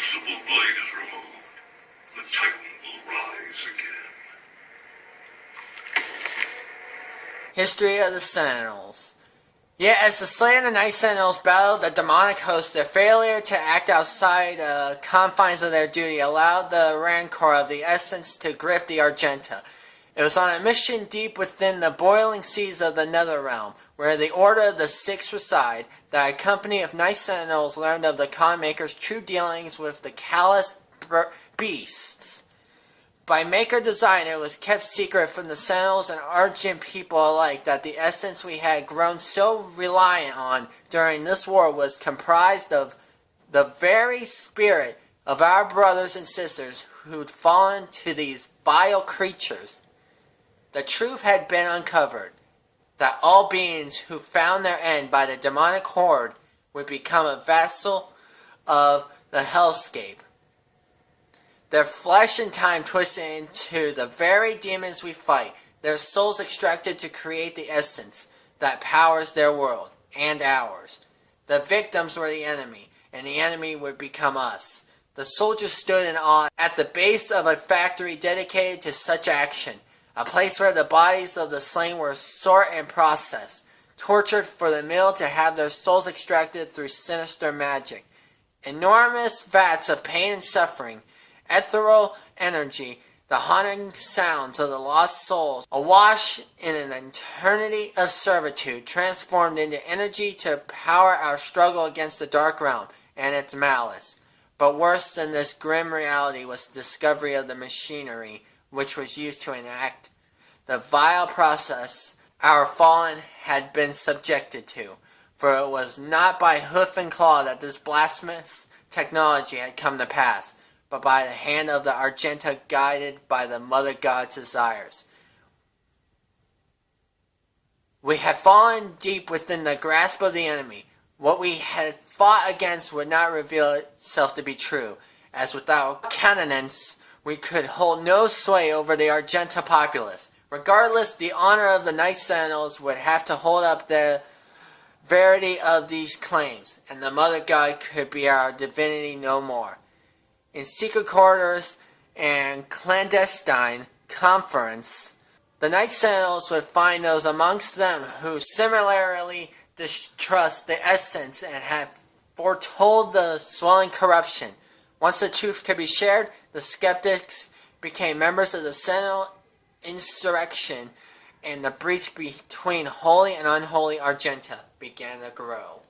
crucible blade is removed, the Titan will rise again. History of the Sentinels. Yet as the slain and Night Sentinels battled the demonic host, their failure to act outside the confines of their duty allowed the rancor of the Essence to grip the Argenta. It was on a mission deep within the boiling seas of the Netherrealm, where the Order of the Six reside, that a company of Night Sentinels learned of the Conmaker's true dealings with the callous beasts. By Maker design, it was kept secret from the Sentinels and Argent people alike that the essence we had grown so reliant on during this war was comprised of the very spirit of our brothers and sisters who'd fallen to these vile creatures. The truth had been uncovered, that all beings who found their end by the demonic horde would become a vassal of the hellscape. Their flesh and time twisted into the very demons we fight, their souls extracted to create the essence that powers their world, and ours. The victims were the enemy, and the enemy would become us. The soldiers stood in awe at the base of a factory dedicated to such action, a place where the bodies of the slain were sorted and processed, tortured for the meal to have their souls extracted through sinister magic. Enormous vats of pain and suffering, ethereal energy, the haunting sounds of the lost souls, awash in an eternity of servitude, transformed into energy to power our struggle against the dark realm and its malice. But worse than this grim reality was the discovery of the machinery which was used to enact the vile process our fallen had been subjected to. For it was not by hoof and claw that this blasphemous technology had come to pass, but by the hand of the Argenta, guided by the Mother God's desires. We had fallen deep within the grasp of the enemy. What we had fought against would not reveal itself to be true, as without countenance we could hold no sway over the Argenta populace. Regardless, the honor of the Night Sentinels would have to hold up the verity of these claims, and the Mother God could be our divinity no more. In secret corridors and clandestine conference, the Night Sentinels would find those amongst them who similarly distrust the essence and have foretold the swelling corruption. Once the truth could be shared, the skeptics became members of the Sentinel insurrection, and the breach between holy and unholy Argenta began to grow.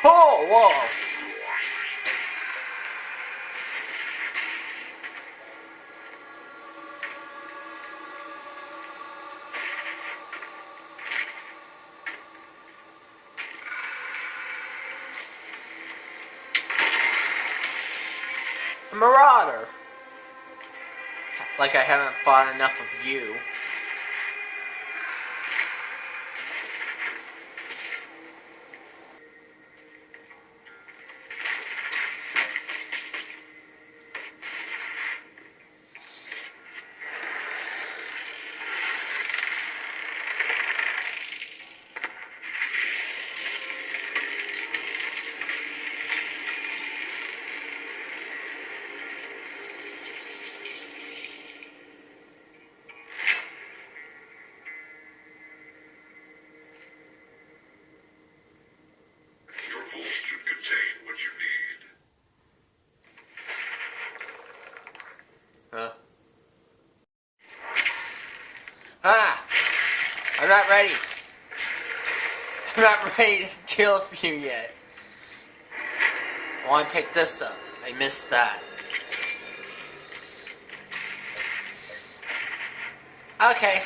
Oh, whoa! A marauder! Like I haven't fought enough of you. I'm not ready. I'm not ready to deal with you yet. I want to pick this up. I missed that. Okay.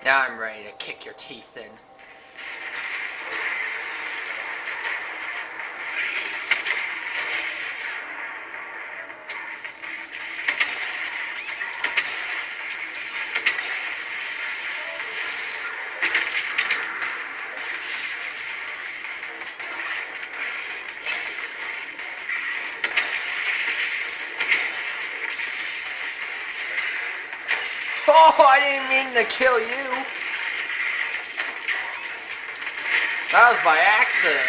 Now I'm ready to kick your teeth in. Oh, I didn't mean to kill you. That was by accident.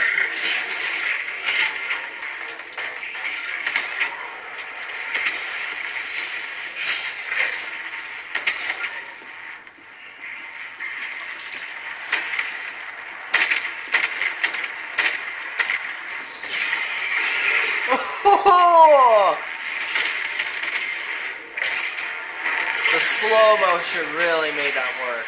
Oh! The slow motion really made that work.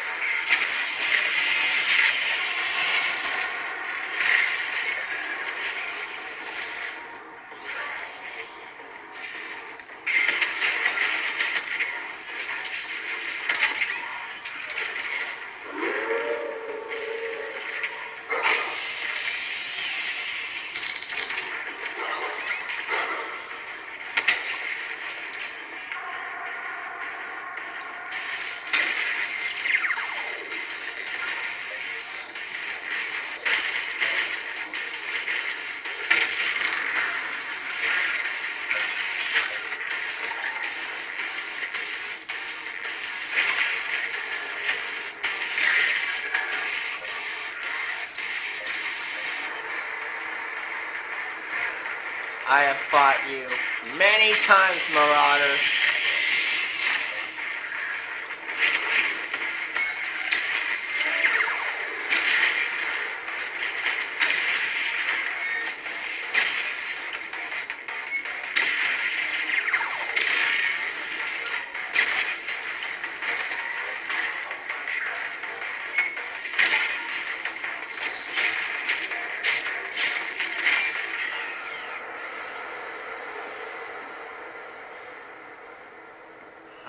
I have fought you many times, Marauders.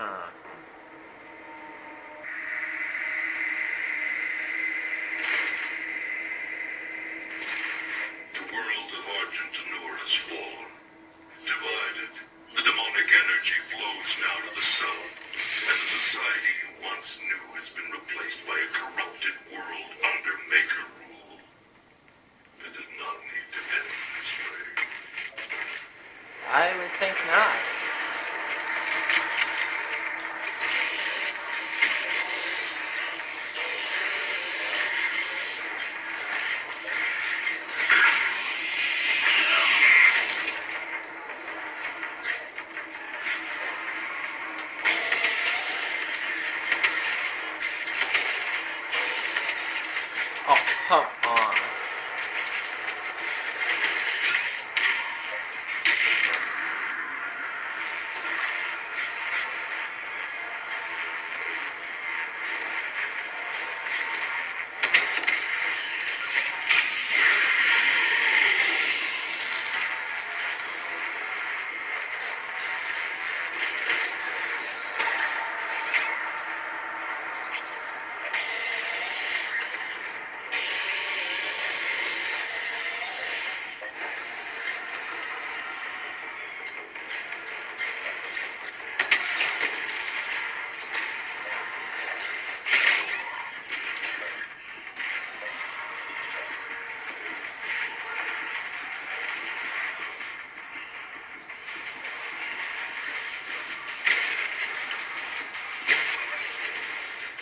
Huh. The world of Argentinur has fallen. Divided, the demonic energy flows now to the south, and the society you once knew has been replaced by a corrupted world under Maker rule. It did not need to end this way. I would think not. Oh, come on.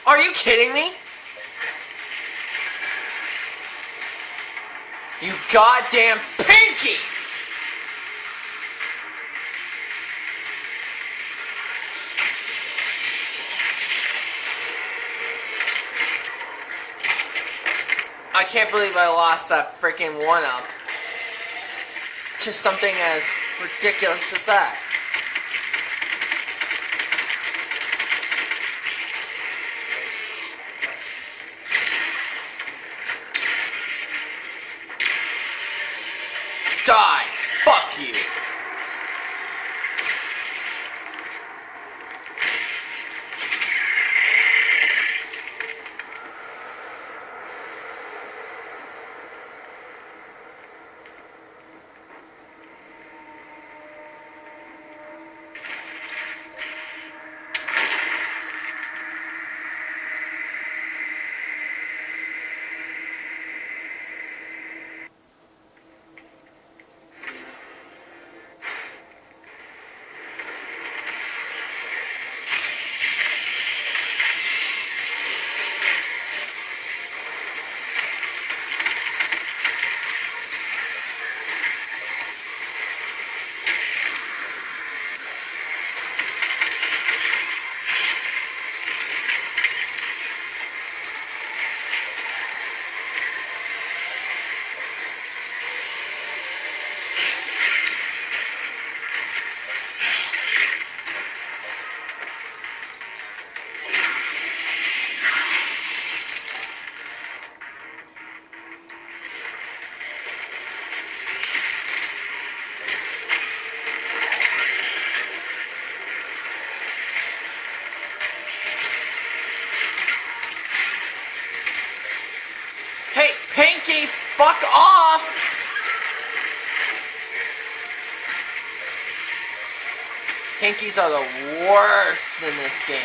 Are you kidding me? You goddamn pinkies! I can't believe I lost that freaking one-up to something as ridiculous as that. Die! Fuck you! Hey, Pinky, fuck off! Pinkies are the worst in this game.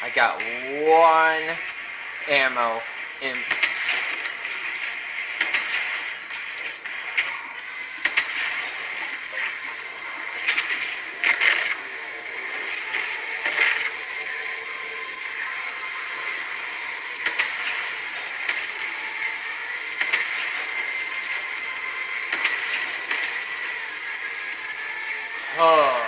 I got one ammo in. Oh.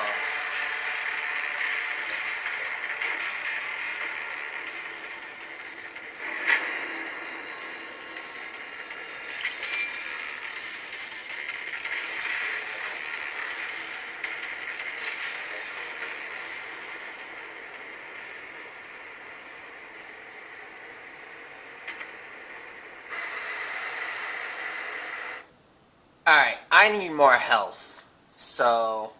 Alright, I need more health. So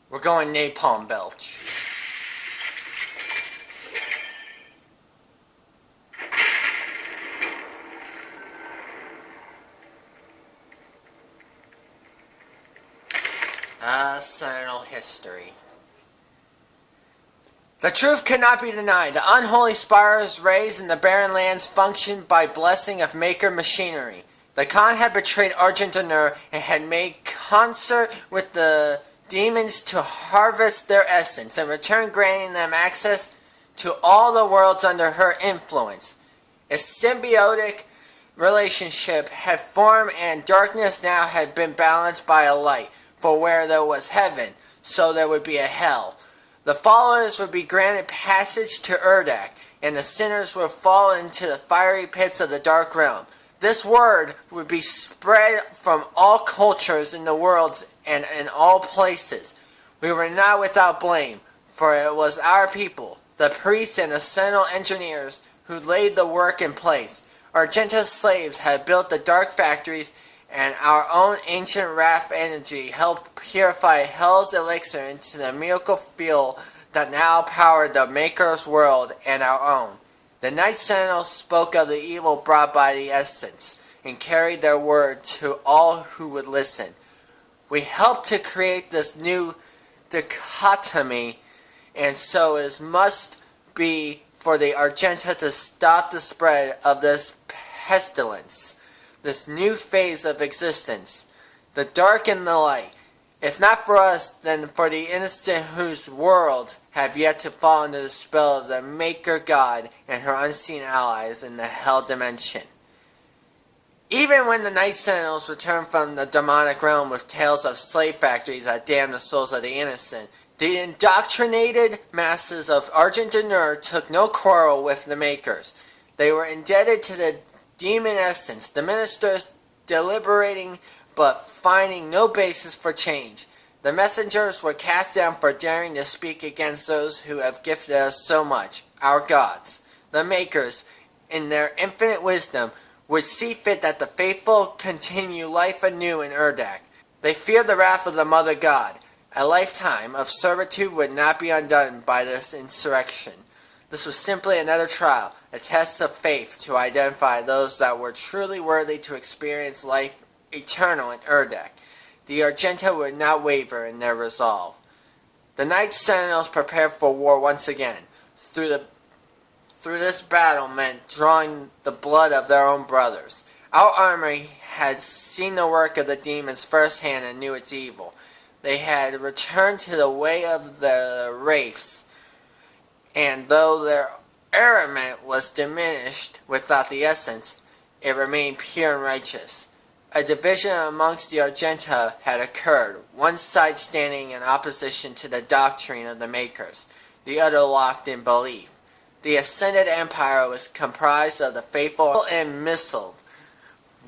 we're going Napalm Belch. Sentinel history. The truth cannot be denied. The unholy spires raised in the barren lands functioned by blessing of maker machinery. The Khan had betrayed Argentinur and had made concert with the demons to harvest their essence, in return granting them access to all the worlds under her influence. A symbiotic relationship had formed, and darkness now had been balanced by a light. For where there was heaven, so there would be a hell. The followers would be granted passage to Urdak, and the sinners would fall into the fiery pits of the dark realm. This word would be spread from all cultures in the world and in all places. We were not without blame, for it was our people, the priests and the Sentinel engineers, who laid the work in place. Argenta's slaves had built the dark factories, and our own ancient wrath energy helped purify hell's elixir into the miracle fuel that now powered the Maker's world and our own. The Night Sentinels spoke of the evil brought by the essence, and carried their word to all who would listen. We helped to create this new dichotomy, and so it must be for the Argenta to stop the spread of this pestilence. This new phase of existence, the dark and the light. If not for us, then for the innocent whose worlds have yet to fall under the spell of the Maker God and her unseen allies in the Hell Dimension. Even when the Night Sentinels returned from the demonic realm with tales of slave factories that damned the souls of the innocent, the indoctrinated masses of Argentinur took no quarrel with the Makers. They were indebted to the demon essence, the ministers deliberating but finding no basis for change. The messengers were cast down for daring to speak against those who have gifted us so much, our gods. The Makers, in their infinite wisdom, would see fit that the faithful continue life anew in Urdak. They feared the wrath of the Mother God. A lifetime of servitude would not be undone by this insurrection. This was simply another trial, a test of faith to identify those that were truly worthy to experience life eternal in Urdak. The Argenta would not waver in their resolve. The Night Sentinels prepared for war once again. Through this battle meant drawing the blood of their own brothers. Our army had seen the work of the demons firsthand and knew its evil. They had returned to the way of the wraiths, and though their armament was diminished without the essence, it remained pure and righteous. A division amongst the Argenta had occurred, one side standing in opposition to the doctrine of the Makers, the other locked in belief. The Ascended Empire was comprised of the faithful and misled,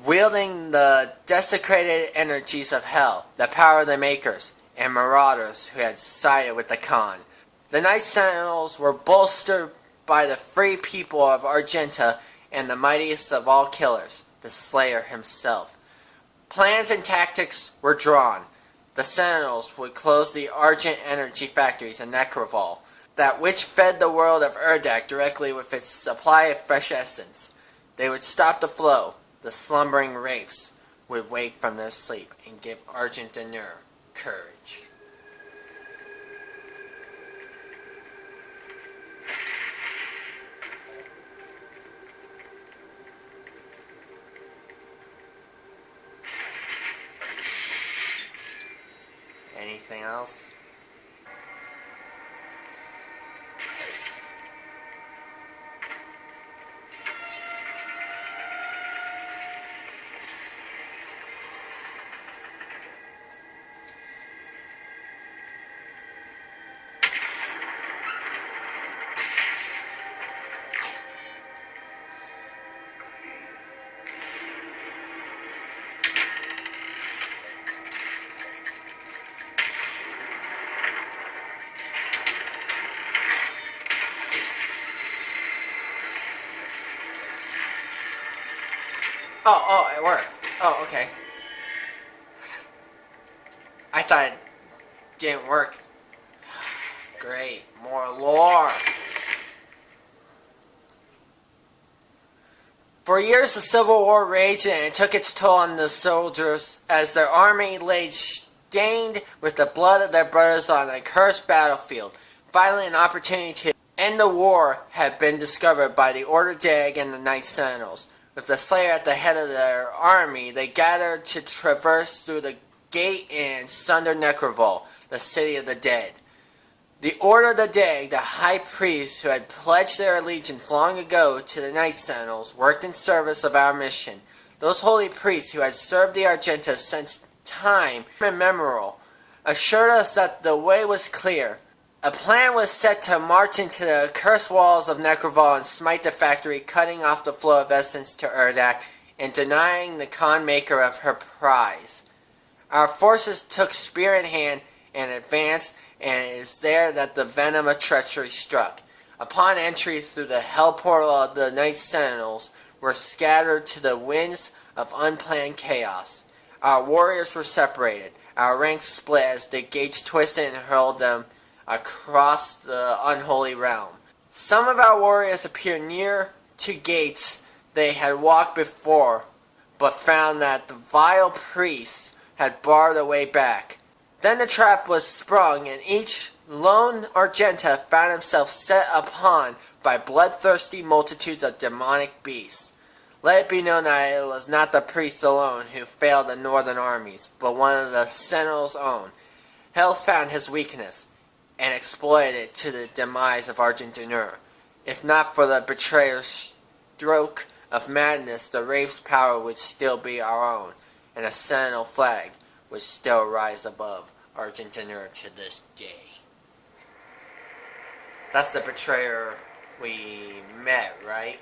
wielding the desecrated energies of hell, the power of the Makers, and marauders who had sided with the Khan. The Knight Sentinels were bolstered by the free people of Argenta and the mightiest of all killers, the Slayer himself. Plans and tactics were drawn. The Sentinels would close the Argent energy factories in Necroval, that which fed the world of Urdak directly with its supply of fresh essence. They would stop the flow. The slumbering wraiths would wake from their sleep and give Argent courage. Anything else? Oh, it worked. Oh, okay. I thought it didn't work. Great, more lore. For years the Civil War raged and it took its toll on the soldiers as their army lay stained with the blood of their brothers on a cursed battlefield. Finally, an opportunity to end the war had been discovered by the Order Dag and the Knight Sentinels. With the Slayer at the head of their army, they gathered to traverse through the gate and sunder Necroval, the city of the dead. The Order of the Dag, the high priests who had pledged their allegiance long ago to the Knight Sentinels, worked in service of our mission. Those holy priests who had served the Argenta since time immemorial assured us that the way was clear. A plan was set to march into the cursed walls of Necroval and smite the factory, cutting off the flow of essence to Urdak and denying the Khan Maker of her prize. Our forces took spear in hand and advanced, and it is there that the venom of treachery struck. Upon entry through the hell portal of the Knight Sentinels, were scattered to the winds of unplanned chaos. Our warriors were separated, our ranks split as the gates twisted and hurled them across the unholy realm. Some of our warriors appeared near to gates they had walked before, but found that the vile priests had barred the way back. Then the trap was sprung, and each lone Argenta found himself set upon by bloodthirsty multitudes of demonic beasts. Let it be known that it was not the priests alone who failed the northern armies, but one of the Sentinel's own. Hell found his weakness and exploited it to the demise of Argent. If not for the betrayer's stroke of madness, the Wraith's power would still be our own, and a Sentinel flag would still rise above Argent to this day. That's the betrayer we met, right?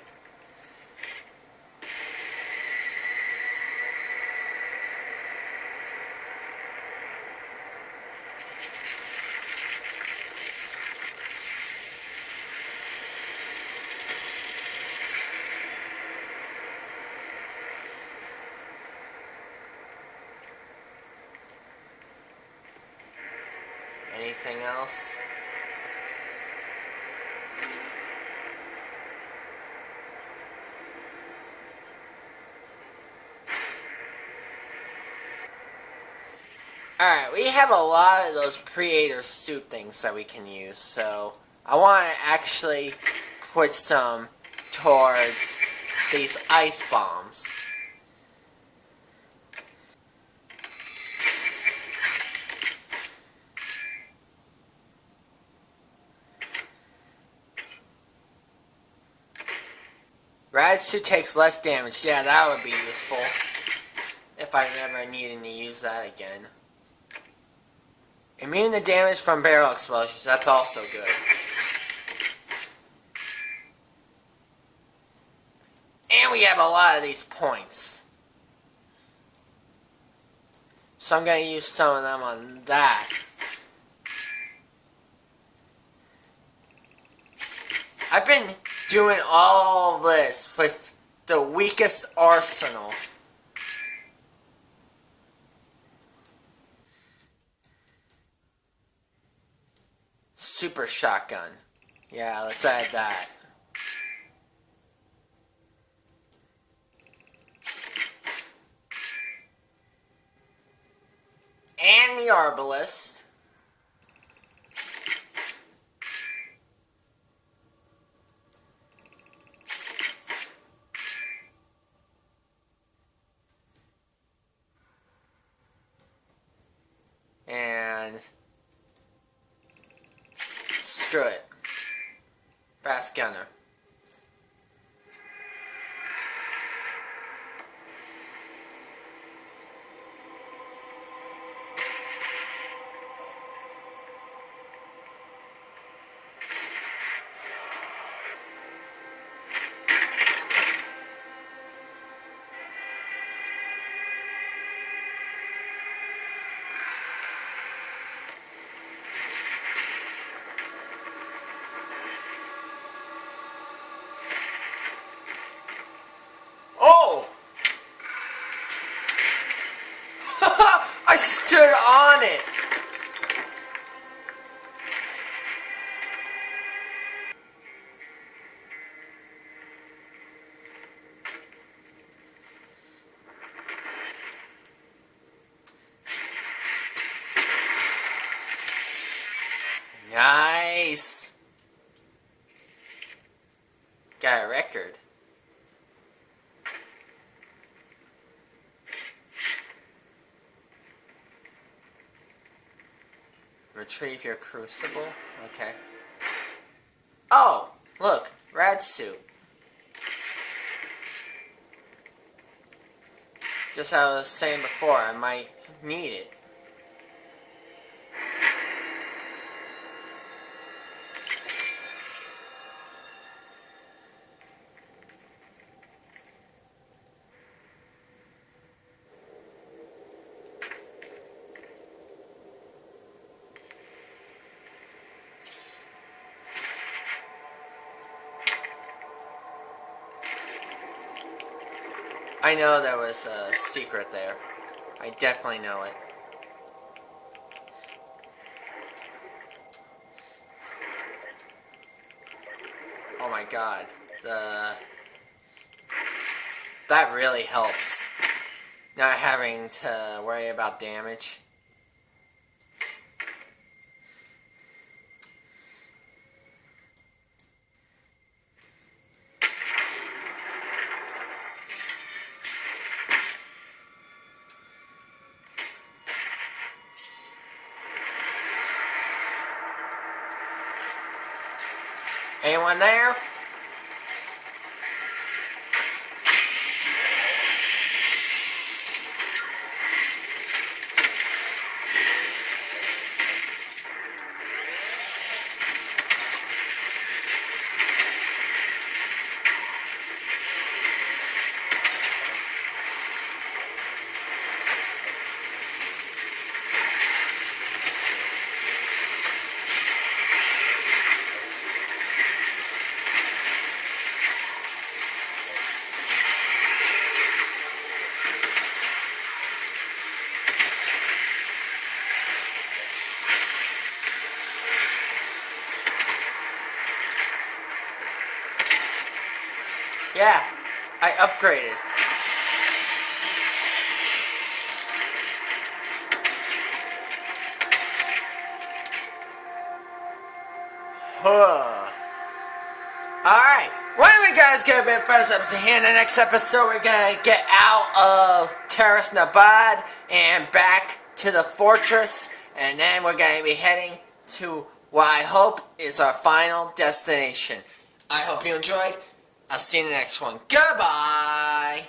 Anything else? Alright, we have a lot of those Predator suit things that we can use, so I want to actually put some towards these ice bombs. Raz suit takes less damage. Yeah, that would be useful if I'm ever needing to use that again. Immune to damage from barrel explosions. That's also good. And we have a lot of these points. So I'm going to use some of them on that. I've been doing all this with the weakest arsenal. Super shotgun. Yeah, let's add that. And the arbalist. And screw it. Fast gunner. Oh! I stood on it! Nice! Got a record. Retrieve your crucible. Okay. Oh! Look! Rad suit. Just as I was saying before, I might need it. I know there was a secret there. I definitely know it. Oh my god. That really helps. Not having to worry about damage. Anyone there? Yeah, I upgraded. Huh. Alright, well we guys get a bit first episode here. In the next episode we're gonna get out of Terrace Nabad and back to the fortress, and then we're gonna be heading to what I hope is our final destination. I hope you enjoyed. I'll see you in the next one. Goodbye!